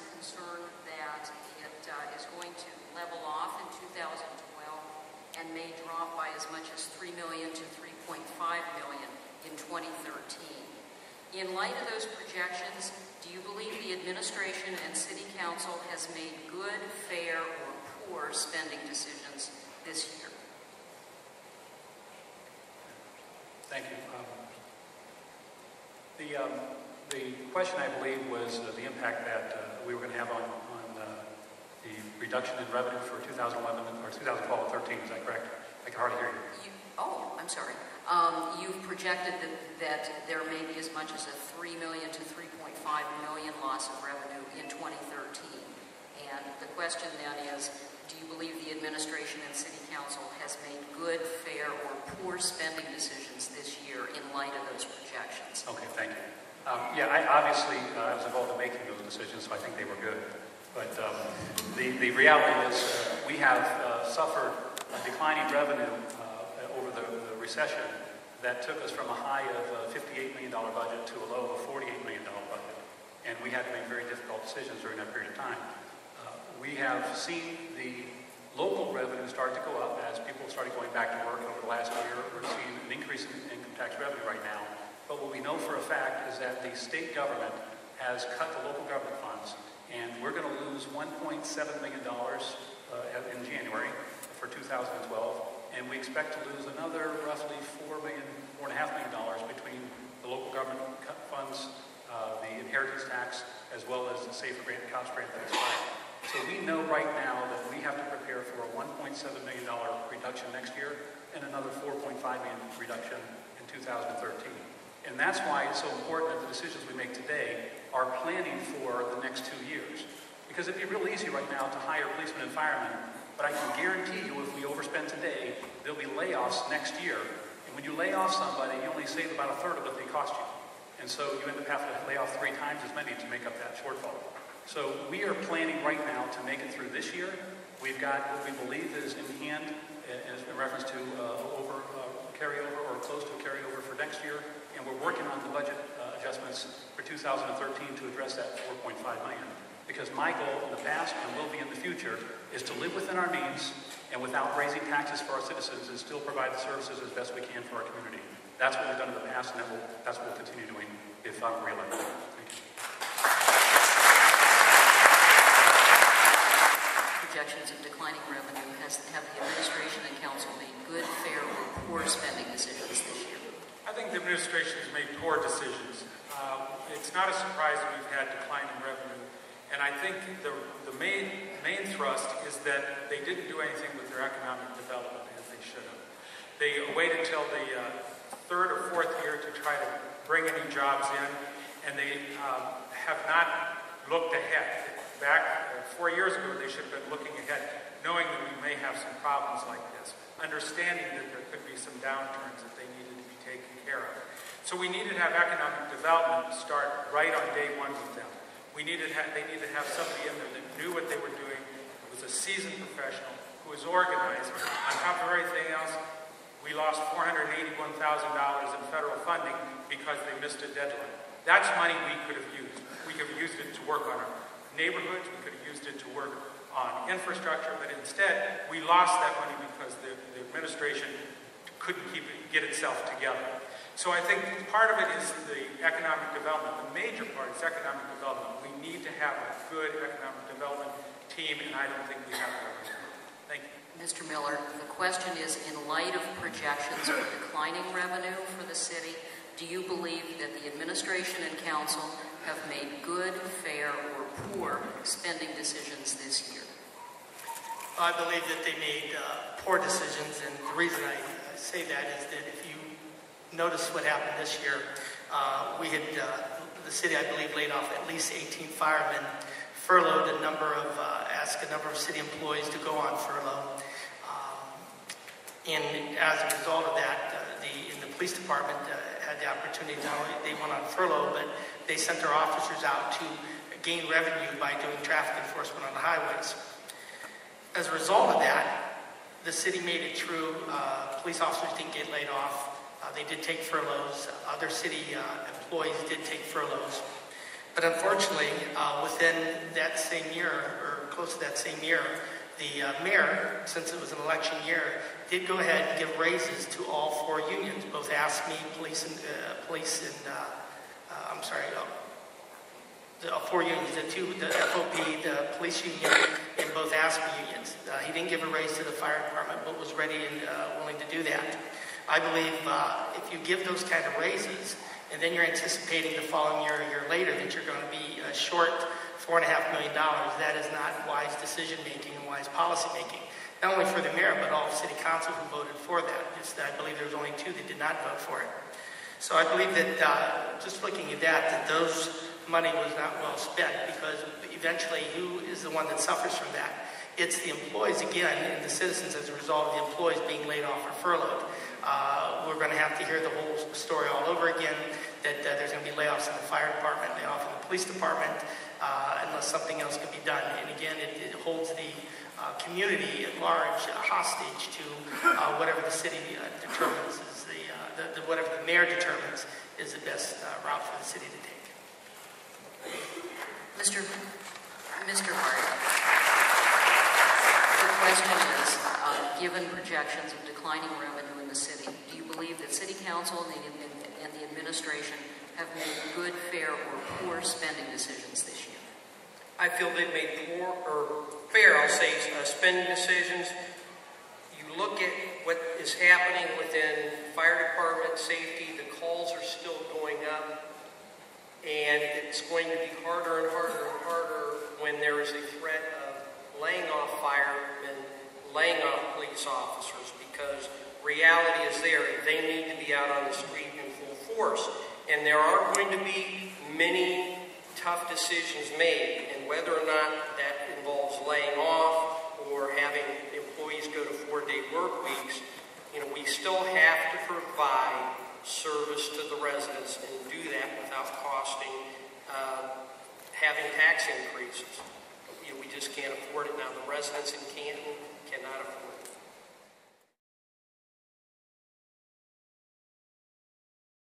some concern that it is going to level off in 2012 and may drop by as much as $3 million to $3.5 million in 2013. In light of those projections, do you believe the administration and City Council has made good, fair, or poor spending decisions this year? Thank you. The question, I believe, was the impact that we were going to have on the reduction in revenue for 2011 or 2012 and 13. Is that correct? I can hardly hear you. I'm sorry. You've projected that there may be as much as a $3 million to $3.5 million loss of revenue in 2013. And the question then is, do you believe the administration and City Council has made good, fair, or poor spending decisions this year in light of those projections? Okay, thank you. I was involved in making those decisions, so I think they were good. But the reality is we have suffered a declining revenue over the recession that took us from a high of a $58 million budget to a low of a $48 million budget. And we had to make very difficult decisions during that period of time. We have seen the local revenue start to go up as people started going back to work over the last year. We're seeing an increase in income tax revenue right now. But what we know for a fact is that the state government has cut the local government funds, and we're going to lose $1.7 million in January for 2012, and we expect to lose another roughly $4.5 million between the local government funds, the inheritance tax, as well as the Safer Grant, COPS grant that expired. So we know right now that we have to prepare for a $1.7 million reduction next year and another $4.5 million reduction in 2013. And that's why it's so important that the decisions we make today are planning for the next 2 years. Because it'd be real easy right now to hire policemen and firemen, but I can guarantee you if we overspend today, there'll be layoffs next year. And when you lay off somebody, you only save about a third of what they cost you. And so you end up having to lay off 3 times as many to make up that shortfall. So we are planning right now to make it through this year. We've got what we believe is in hand in reference to carryover or close to a carryover for next year. And we're working on the budget adjustments for 2013 to address that $4.5 million. Because my goal in the past and will be in the future is to live within our means and without raising taxes for our citizens and still provide the services as best we can for our community. That's what we've done in the past, and that's what we'll continue doing if I'm reelected. Thank you. Projections of declining revenue, have the administration and council made good, fair, or poor spending decisions this year? I think the administration has made poor decisions. It's not a surprise that we've had declining revenue, and I think the main thrust is that they didn't do anything with their economic development as they should have. They waited until the third or fourth year to try to bring any jobs in, and they have not looked ahead. Back 4 years ago, they should have been looking ahead, knowing that we may have some problems like this, understanding that there could be some downturns that they needed to be taken care of. So we needed to have economic development start right on day one with them. They needed to have somebody in there that knew what they were doing, was a seasoned professional, who was organized. On top of everything else, we lost $481,000 in federal funding because they missed a deadline. That's money we could have used. We could have used it to work on our neighborhoods, we could have used it to work on infrastructure, but instead we lost that money because the administration couldn't get itself together. So I think part of it is the economic development. The major part is economic development. We need to have a good economic development team, and I don't think we have that right now. Thank you. Mr. Miller, the question is, in light of projections of declining revenue for the city, do you believe that the administration and council have made good, fair, or poor spending decisions this year? I believe that they made poor decisions, and the reason I say that is that if you notice what happened this year, the city, I believe, laid off at least 18 firemen, furloughed asked a number of city employees to go on furlough. And as a result of that, the police department had the opportunity, not only they went on furlough, but they sent their officers out to gain revenue by doing traffic enforcement on the highways. As a result of that, the city made it through. Police officers didn't get laid off. They did take furloughs. Other city employees did take furloughs. But unfortunately, within that same year, or close to that same year, the mayor, since it was an election year, did go ahead and give raises to all 4 unions, both ASME, police, and the 4 unions, the FOP, the police union, and both ASME unions. He didn't give a raise to the fire department, but was ready and willing to do that. I believe if you give those kind of raises, and then you're anticipating the following year, a year later, that you're going to be short $4.5 million, that is not wise decision-making and wise policy-making. Not only for the mayor, but all city council who voted for that. I believe there was only 2 that did not vote for it. So I believe that just looking at that those money was not well spent, because eventually who is the one that suffers from that? It's the employees again, and the citizens as a result of the employees being laid off or furloughed. We're going to have to hear the whole story all over again, that there's going to be layoffs in the fire department, layoffs in the police department, unless something else can be done. And again, it holds the community at large hostage to whatever the city determines is whatever the mayor determines is the best route for the city to take. Mr. Hart, the question is, given projections of declining revenue in the city, do you believe that City Council and the administration have made good, fair, or poor spending decisions this year? I feel they've made poor, or fair, I'll say, spending decisions. You look at what is happening within fire department safety, the calls are still going up, and it's going to be harder and harder and harder when there is a threat of laying off firemen, laying off police officers, because reality is there. They need to be out on the street in full force. And there are going to be many tough decisions made, and whether or not that involves laying off or having employees go to 4-day work weeks, we still have to provide service to the residents and do that without costing having tax increases. We just can't afford it now. The residents in Canton cannot afford it.